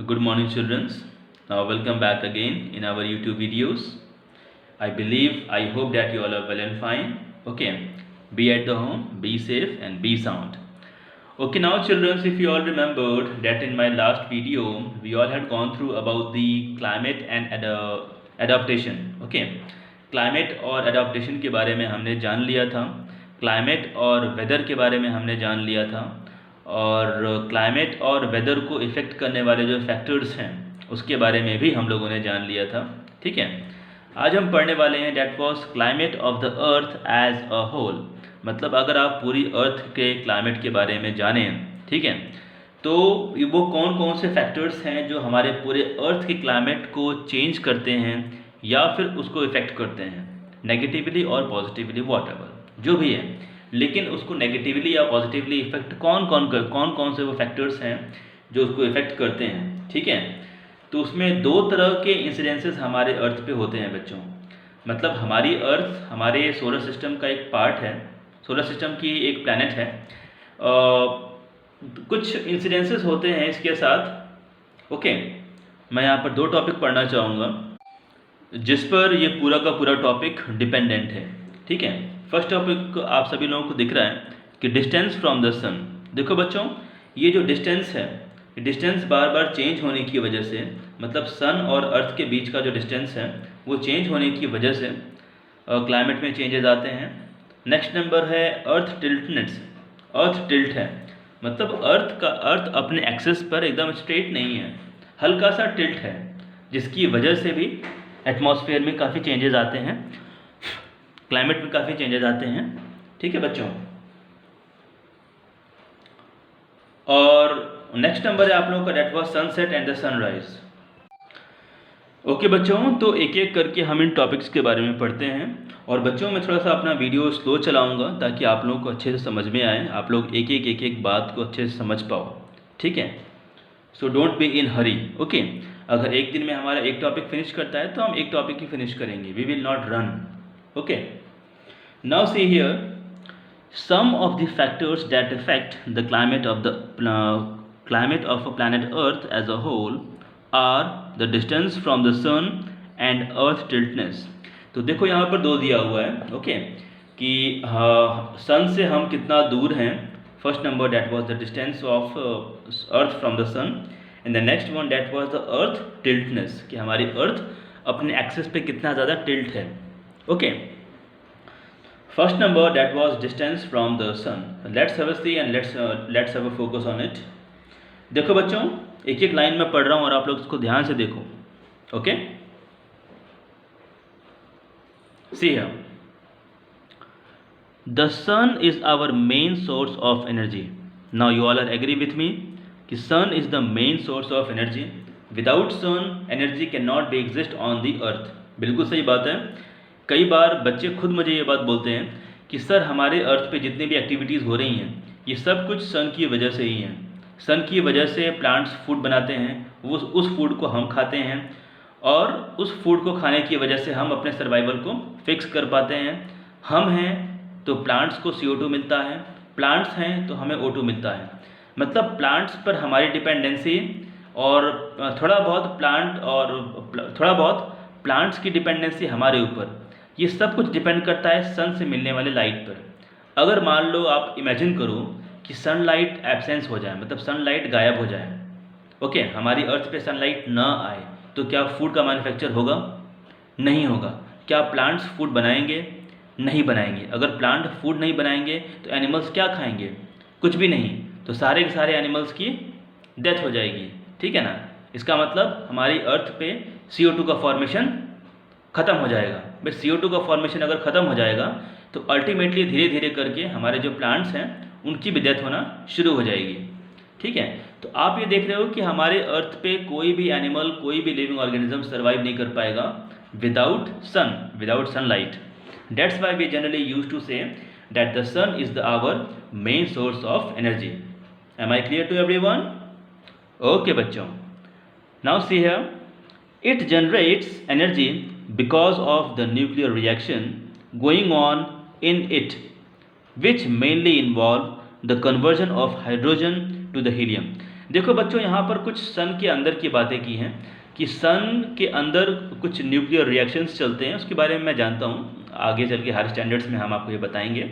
Good morning, children. Welcome back again in our YouTube videos. I hope that you all are well and fine. Okay, be at the home, be safe, and be sound. Okay, now, children, if you all remembered that in my last video, we all had gone through about the climate and adaptation. Okay, climate और adaptation के बारे में हमने जान लिया था. Climate और weather के बारे में हमने जान लिया था. और क्लाइमेट और वेदर को इफ़ेक्ट करने वाले जो फैक्टर्स हैं उसके बारे में भी हम लोगों ने जान लिया था. ठीक है, आज हम पढ़ने वाले हैं that was climate of the earth as a whole. मतलब अगर आप पूरी अर्थ के क्लाइमेट के बारे में जानें, ठीक है, तो वो कौन कौन से फैक्टर्स हैं जो हमारे पूरे अर्थ के क्लाइमेट को चेंज करते हैं या फिर उसको इफ़ेक्ट करते हैं नेगेटिवली और पॉजिटिवली, वॉटएवर जो भी है. लेकिन उसको नेगेटिवली या पॉजिटिवली इफेक्ट कौन कौन से वो फैक्टर्स हैं जो उसको इफ़ेक्ट करते हैं. ठीक है, तो उसमें दो तरह के इंसिडेंसेस हमारे अर्थ पे होते हैं बच्चों. मतलब हमारी अर्थ हमारे सोलर सिस्टम का एक पार्ट है, सोलर सिस्टम की एक प्लैनेट है. कुछ इंसिडेंसेस होते हैं इसके साथ. ओके, मैं यहाँ पर दो टॉपिक पढ़ना चाहूँगा जिस पर ये पूरा का पूरा टॉपिक डिपेंडेंट है. ठीक है, फर्स्ट टॉपिक आप सभी लोगों को दिख रहा है कि डिस्टेंस फ्रॉम द सन. देखो बच्चों, ये जो डिस्टेंस है, डिस्टेंस बार बार चेंज होने की वजह से, मतलब सन और अर्थ के बीच का जो डिस्टेंस है वो चेंज होने की वजह से क्लाइमेट में चेंजेस आते हैं. नेक्स्ट नंबर है अर्थ टिल्टनेस. अर्थ टिल्ट है, मतलब अर्थ अपने एक्सेस पर एकदम स्ट्रेट नहीं है, हल्का सा टिल्ट है, जिसकी वजह से भी एटमॉस्फेयर में काफ़ी चेंजेस आते हैं, क्लाइमेट में काफ़ी चेंजेस आते हैं. ठीक है बच्चों, और नेक्स्ट नंबर है आप लोगों का that was sunset and the sunrise. Okay बच्चों, तो एक एक करके हम इन टॉपिक्स के बारे में पढ़ते हैं. और बच्चों, मैं थोड़ा सा अपना वीडियो स्लो चलाऊंगा ताकि आप लोगों को अच्छे से समझ में आए, आप लोग एक एक बात को अच्छे से समझ पाओ. ठीक है, so don't be in Hari. Okay, अगर एक दिन में हमारा एक टॉपिक फिनिश करता है तो हम एक टॉपिक ही फिनिश करेंगे, we will not run. Okay, now see here some of the factors that affect the climate of a planet earth as a whole are the distance from the sun and earth tiltness. तो देखो यहाँ पर दो दिया हुआ है. Okay, कि सन से हम कितना दूर हैं. First number that was the distance of earth from the sun, and the next one that was the earth tiltness, कि हमारी अर्थ अपने एक्सेस पे कितना ज़्यादा टिल्ट है. Okay, first number that was distance from the sun. Let's have a see and let's have a focus on it. देखो बच्चों, एक एक लाइन में पढ़ रहा हूँ और आप लोग इसको ध्यान से देखो. Okay, see here. The sun is our main source of energy. Now you all are agree with me कि sun is the main source of energy. Without sun, energy cannot be exist on the earth. बिल्कुल सही बात है. कई बार बच्चे खुद मुझे ये बात बोलते हैं कि सर हमारे अर्थ पे जितनी भी एक्टिविटीज़ हो रही हैं ये सब कुछ सन की वजह से ही हैं. सन की वजह से प्लांट्स फूड बनाते हैं, वो उस फूड को हम खाते हैं, और उस फूड को खाने की वजह से हम अपने सर्वाइवल को फिक्स कर पाते हैं. हम हैं तो प्लांट्स को CO2 मिलता है, प्लांट्स हैं तो हमें O2 मिलता है. मतलब प्लांट्स पर हमारी डिपेंडेंसी और थोड़ा बहुत प्लांट्स की डिपेंडेंसी हमारे ऊपर, ये सब कुछ डिपेंड करता है सन से मिलने वाले लाइट पर. अगर मान लो आप इमेजिन करो कि सनलाइट एब्सेंस हो जाए, मतलब सनलाइट गायब हो जाए, ओके, हमारी अर्थ पे सनलाइट ना आए, तो क्या फूड का मैन्युफैक्चर होगा? नहीं होगा. क्या प्लांट्स फूड बनाएंगे? नहीं बनाएंगे. अगर प्लांट फूड नहीं बनाएंगे तो एनिमल्स क्या खाएंगे? कुछ भी नहीं. तो सारे के सारे एनिमल्स की डेथ हो जाएगी. ठीक है ना. इसका मतलब हमारी अर्थ पे CO2 का फॉर्मेशन ख़त्म हो जाएगा. बट CO2 का फॉर्मेशन अगर ख़त्म हो जाएगा तो अल्टीमेटली धीरे धीरे करके हमारे जो प्लांट्स हैं उनकी भी डेथ होना शुरू हो जाएगी. ठीक है, तो आप ये देख रहे हो कि हमारे अर्थ पे कोई भी एनिमल, कोई भी लिविंग ऑर्गेनिज्म सर्वाइव नहीं कर पाएगा without sunlight. That's why we generally use to say that the sun is the our main source of energy. Am I clear to everyone? Okay बच्चों, now see here, it generates energy because of the nuclear reaction going on in it, which mainly involve the conversion of hydrogen to the helium. देखो बच्चों, यहाँ पर कुछ सन के अंदर की बातें की हैं कि सन के अंदर कुछ न्यूक्लियर रिएक्शंस चलते हैं, उसके बारे में मैं जानता हूँ, आगे चल के हायर स्टैंडर्ड्स में हम आपको ये बताएंगे।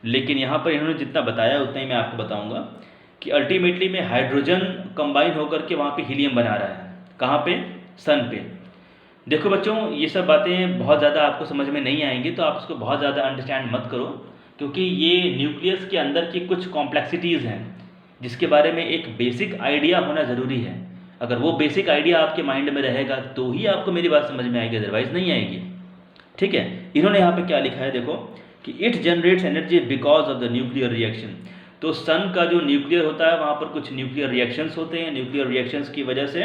लेकिन यहाँ पर इन्होंने जितना बताया उतना ही मैं आपको बताऊँगा कि अल्टीमेटली में हाइड्रोजन कंबाइन होकर के वहाँ पे हीलियम बना रहा है। कहाँ पे? सन पे। देखो बच्चों, ये सब बातें बहुत ज़्यादा आपको समझ में नहीं आएंगी, तो आप उसको बहुत ज़्यादा अंडरस्टैंड मत करो, क्योंकि ये न्यूक्लियस के अंदर की कुछ कॉम्प्लेक्सिटीज़ हैं जिसके बारे में एक बेसिक आइडिया होना ज़रूरी है। अगर वो बेसिक आइडिया आपके माइंड में रहेगा तो ही आपको मेरी बात समझ में आएगी, अदरवाइज़ नहीं आएगी। ठीक है, इन्होंने यहाँ पे क्या लिखा है देखो कि it generates energy because of the nuclear reaction. तो सन का जो न्यूक्लियर होता है वहाँ पर कुछ न्यूक्लियर रिएक्शंस होते हैं, न्यूक्लियर रिएक्शंस की वजह से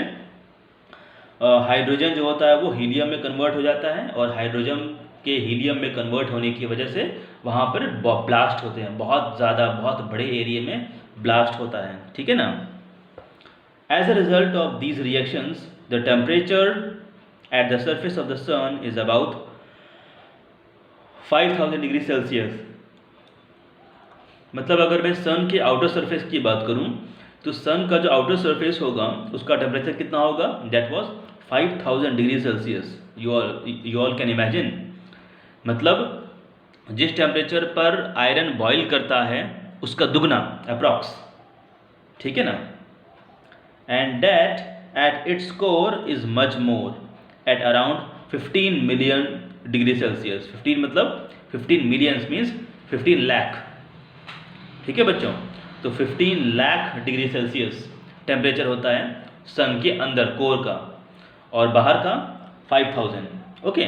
हाइड्रोजन जो होता है वो हीलियम में कन्वर्ट हो जाता है, और हाइड्रोजन के हीलियम में कन्वर्ट होने की वजह से वहाँ पर ब्लास्ट होते हैं, बहुत ज़्यादा बहुत बड़े एरिया में ब्लास्ट होता है। ठीक है ना। As a result of these reactions the temperature at the surface of the sun is about 5000 degree Celsius. मतलब अगर मैं सन के आउटर सरफेस की बात करूं तो सन का जो आउटर सरफेस होगा उसका टेम्परेचर कितना होगा? That was 5000 degree Celsius. You all can imagine. मतलब जिस टेम्परेचर पर आयरन बॉयल करता है उसका दुगना अप्रॉक्स। ठीक है ना। And that at its core is much more at around 15 million degree Celsius. 15 मतलब 15 मिलियंस मीन्स 15 लाख। ठीक है बच्चों, तो 15 लाख डिग्री सेल्सियस टेम्परेचर होता है सन के अंदर कोर का, और बाहर का 5000। Okay,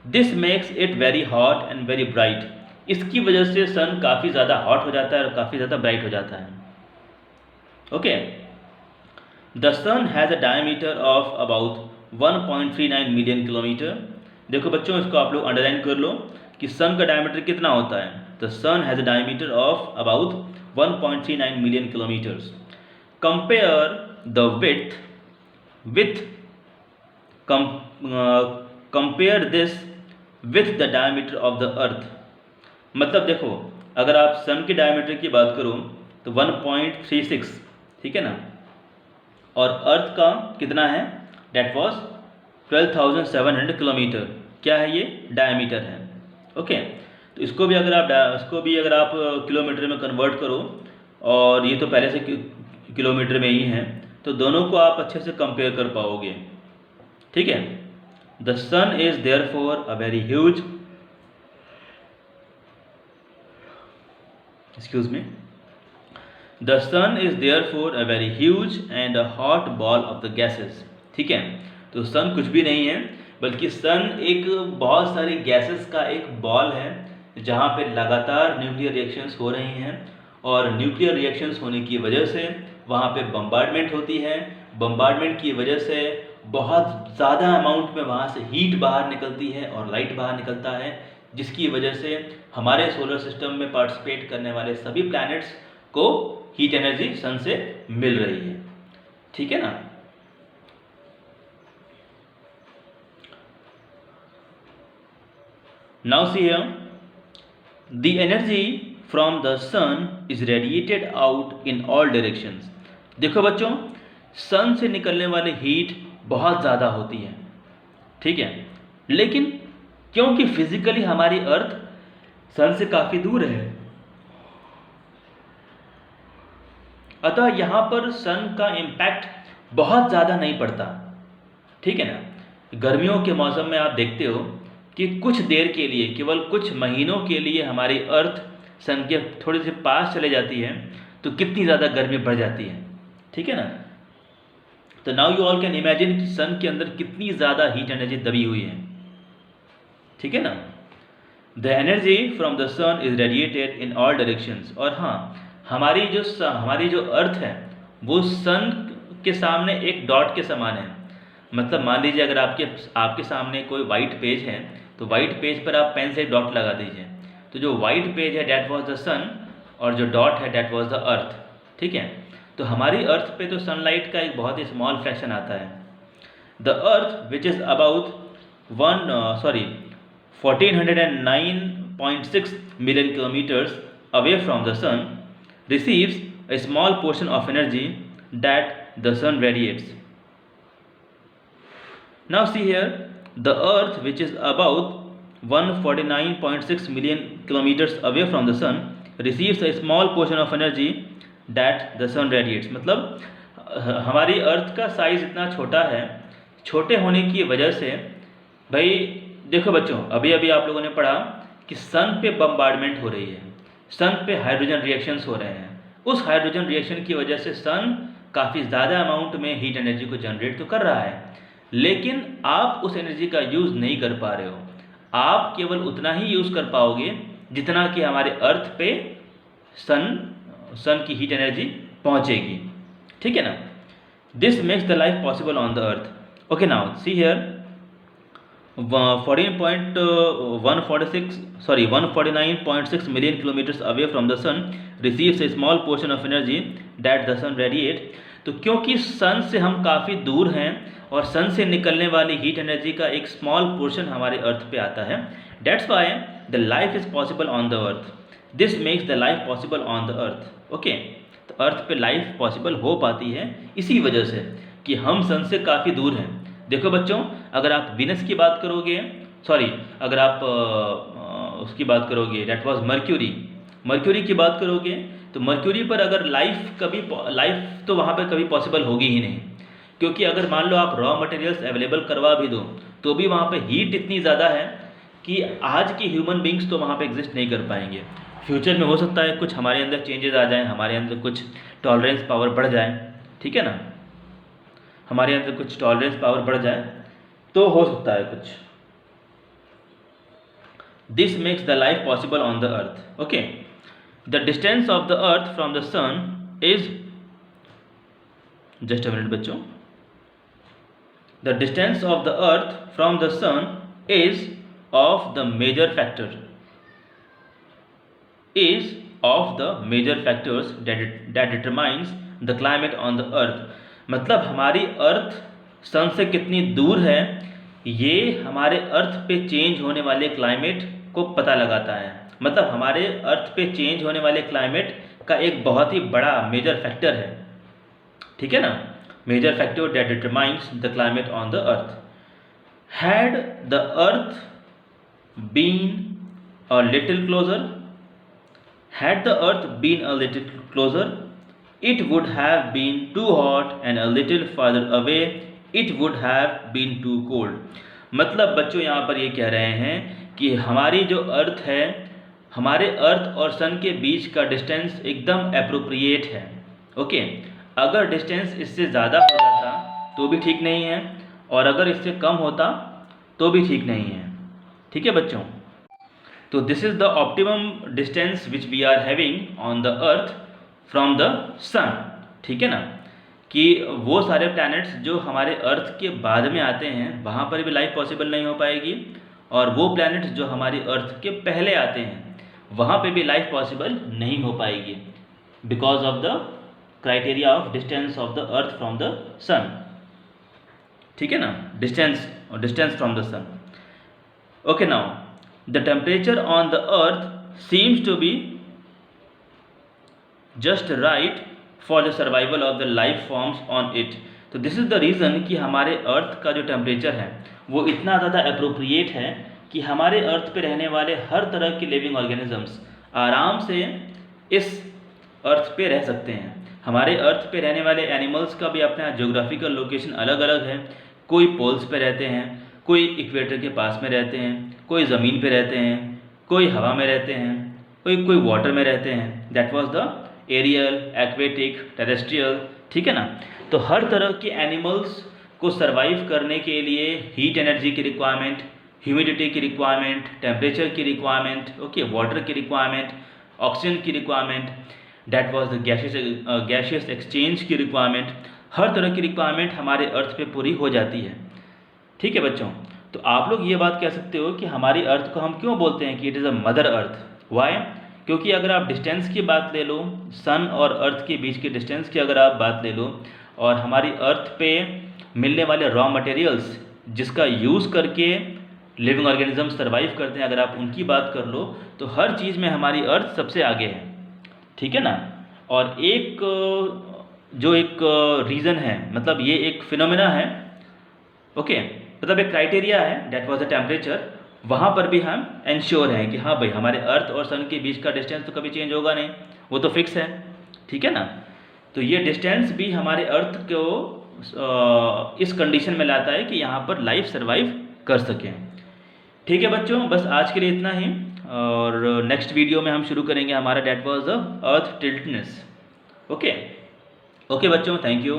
this makes it very hot and very bright. इसकी वजह से सन काफ़ी ज़्यादा हॉट हो जाता है और काफ़ी ज़्यादा ब्राइट हो जाता है। Okay, the sun has a diameter of about 1.39 million kilometre. देखो बच्चों, इसको आप लोग अंडरलाइन कर लो कि सन का डायमीटर कितना होता है। The sun has a diameter of about 1.39 million kilometres. Compare the width with compare this with the diameter of the earth. मतलब देखो, अगर आप सन के डायमीटर की बात करो तो 1.36, ठीक है ना, और अर्थ का कितना है? That was 12,700 kilometre. क्या है ये? डायमीटर है। ओके, तो इसको भी अगर आप किलोमीटर में कन्वर्ट करो, और ये तो पहले से किलोमीटर में ही है, तो दोनों को आप अच्छे से कंपेयर कर पाओगे। ठीक है। The sun is therefore a very huge The sun is therefore a very huge and a hot ball of the gases। ठीक है, तो सन कुछ भी नहीं है, बल्कि सन एक बहुत सारी गैसेस का एक बॉल है जहाँ पे लगातार न्यूक्लियर रिएक्शंस हो रही हैं, और न्यूक्लियर रिएक्शंस होने की वजह से वहाँ पे बम्बार्डमेंट होती है। बम्बार्डमेंट की वजह से बहुत ज़्यादा अमाउंट में वहाँ से हीट बाहर निकलती है और लाइट बाहर निकलता है, जिसकी वजह से हमारे सोलर सिस्टम में पार्टिसिपेट करने वाले सभी प्लैनेट्स को हीट एनर्जी सन से मिल रही है। ठीक है ना। Now see here, the energy from the sun is radiated out in all directions. देखो बच्चों, सन से निकलने वाली हीट बहुत ज़्यादा होती है। ठीक है, लेकिन क्योंकि फिजिकली हमारी अर्थ सन से काफ़ी दूर है, अतः यहाँ पर सन का इम्पैक्ट बहुत ज़्यादा नहीं पड़ता। ठीक है ना। गर्मियों के मौसम में आप देखते हो कि कुछ देर के लिए, केवल कुछ महीनों के लिए हमारी अर्थ सन के थोड़े से पास चले जाती है, तो कितनी ज़्यादा गर्मी बढ़ जाती है। ठीक है ना। तो now you all can imagine कि सन के अंदर कितनी ज़्यादा हीट एनर्जी दबी हुई है। ठीक है ना। The energy from the sun is radiated in all directions. और हाँ, हमारी जो अर्थ है वो सन के सामने एक डॉट के समान है। मतलब मान लीजिए अगर आपके सामने कोई वाइट पेज है, तो वाइट पेज पर आप पेन से डॉट लगा दीजिए, तो जो वाइट पेज है डैट वाज द सन, और जो डॉट है डैट वाज द अर्थ। ठीक है, तो हमारी अर्थ पे तो सनलाइट का एक बहुत ही स्मॉल फ्रैक्शन आता है। The earth which is about 1409.6 million kilometers away from the sun receives a small portion of energy that the sun radiates. Now see here, the earth, which is about 149.6 million kilometers away from the sun, receives a small portion of energy that the sun radiates. मतलब हमारी अर्थ का size इतना छोटा है, छोटे होने की वजह से भाई देखो बच्चों, अभी अभी आप लोगों ने पढ़ा कि सन पे बम्बार्डमेंट हो रही है, सन पे हाइड्रोजन रिएक्शंस हो रहे हैं। उस हाइड्रोजन रिएक्शन की वजह से सन काफ़ी ज़्यादा अमाउंट में हीट एनर्जी को जनरेट तो कर रहा है, लेकिन आप उस एनर्जी का यूज़ नहीं कर पा रहे हो। आप केवल उतना ही यूज़ कर पाओगे जितना कि हमारे अर्थ पे सन की हीट एनर्जी पहुंचेगी, ठीक है ना। This makes the life possible on the earth. Okay, now see here, 149.6 million kilometers away from the sun receives a small portion of energy that the sun radiates. तो क्योंकि सन से हम काफ़ी दूर हैं और सन से निकलने वाली हीट एनर्जी का एक स्मॉल पोर्शन हमारे अर्थ पे आता है, that's why the life is possible on the earth. This makes the life possible on the earth. Okay, तो अर्थ पे लाइफ पॉसिबल हो पाती है इसी वजह से कि हम सन से काफ़ी दूर हैं। देखो बच्चों, अगर आप वीनस की बात करोगे, अगर आप उसकी बात करोगे, डेट वाज मर्क्यूरी की बात करोगे, तो मर्क्यूरी पर अगर लाइफ तो वहाँ पर कभी पॉसिबल होगी ही नहीं, क्योंकि अगर मान लो आप रॉ मटेरियल्स अवेलेबल करवा भी दो तो भी वहाँ पे हीट इतनी ज़्यादा है कि आज की ह्यूमन बींग्स तो वहाँ पे एग्जिस्ट नहीं कर पाएंगे। फ्यूचर में हो सकता है कुछ हमारे अंदर चेंजेस आ जाएं, हमारे अंदर कुछ टॉलरेंस पावर बढ़ जाए, ठीक है ना, हमारे अंदर कुछ टॉलरेंस पावर बढ़ जाए तो हो सकता है कुछ। This makes the life possible on the earth. Okay, the distance of the earth from the sun is, just a minute बच्चों, the distance of the earth from the sun is of the major factors that determines the climate on the earth. मतलब हमारी अर्थ सन से कितनी दूर है ये हमारे अर्थ पे चेंज होने वाले क्लाइमेट को पता लगाता है। मतलब हमारे अर्थ पे चेंज होने वाले क्लाइमेट का एक बहुत ही बड़ा मेजर फैक्टर है, ठीक है ना, major factor that determines the climate on the earth. Had the earth been a little closer, it would have been too hot, and a little farther away it would have been too cold. मतलब बच्चों यहाँ पर ये कह रहे हैं कि हमारी जो अर्थ है, हमारे अर्थ और सन के बीच का डिस्टेंस एकदम एप्रोप्रिएट है। ओके, अगर डिस्टेंस इससे ज़्यादा हो जाता तो भी ठीक नहीं है, और अगर इससे कम होता तो भी ठीक नहीं है, ठीक है बच्चों। तो this is the optimum distance which we are having on the earth from the sun, ठीक है ना, कि वो सारे प्लैनेट्स जो हमारे अर्थ के बाद में आते हैं वहाँ पर भी लाइफ पॉसिबल नहीं हो पाएगी, और वो प्लैनेट्स जो हमारी अर्थ के पहले आते हैं वहाँ पे भी लाइफ पॉसिबल नहीं हो पाएगी, because of the criteria of distance of the earth from the sun, ठीक है ना, distance from the sun. Okay, now the temperature on the earth seems to be just right for the survival of the life forms on it. तो this is the reason कि हमारे अर्थ का जो temperature है वो इतना ज़्यादा अप्रोप्रिएट है कि हमारे अर्थ पे रहने वाले हर तरह के लिविंग ऑर्गेनिजम्स आराम से इस अर्थ पे रह सकते हैं। हमारे अर्थ पे रहने वाले एनिमल्स का भी अपना ज्योग्राफिकल लोकेशन अलग अलग है, कोई पोल्स पे रहते हैं, कोई इक्वेटर के पास में रहते हैं, कोई ज़मीन पे रहते हैं, कोई हवा में रहते हैं, कोई वाटर में रहते हैं। That was the aerial, aquatic, terrestrial, ठीक है ना। तो हर तरह के एनिमल्स को सर्वाइव करने के लिए हीट एनर्जी की रिक्वायरमेंट, ह्यूमिडिटी की रिक्वायरमेंट, टेम्परेचर की रिक्वायरमेंट, ओके, वाटर की रिक्वायरमेंट, ऑक्सीजन की requirement, that was the gaseous exchange की रिक्वायरमेंट, हर तरह की रिक्वायरमेंट हमारे अर्थ पे पूरी हो जाती है, ठीक है बच्चों। तो आप लोग ये बात कह सकते हो कि हमारी अर्थ को हम क्यों बोलते हैं कि it is a mother earth. Why? क्योंकि अगर आप डिस्टेंस की बात ले लो, सन और अर्थ के बीच के डिस्टेंस की अगर आप बात ले लो, और हमारी अर्थ पे मिलने वाले रॉ मटेरियल्स जिसका यूज़ करके लिविंग ऑर्गेनिज्म सर्वाइव करते हैं, अगर आप उनकी बात कर लो तो हर चीज़ में हमारी अर्थ सबसे आगे है, ठीक है ना। और एक जो एक रीज़न है, मतलब ये एक फिनोमेना है, ओके, मतलब एक क्राइटेरिया है, डेट वाज द टेम्परेचर। वहाँ पर भी हम इंश्योर हैं कि हाँ भाई हमारे अर्थ और सन के बीच का डिस्टेंस तो कभी चेंज होगा नहीं, वो तो फिक्स है, ठीक है ना। तो ये डिस्टेंस भी हमारे अर्थ को इस कंडीशन में लाता है कि यहाँ पर लाइफ सर्वाइव कर सकें। ठीक है बच्चों, बस आज के लिए इतना ही, और नेक्स्ट वीडियो में हम शुरू करेंगे हमारा date was the earth tiltness. Okay okay बच्चों, थैंक यू।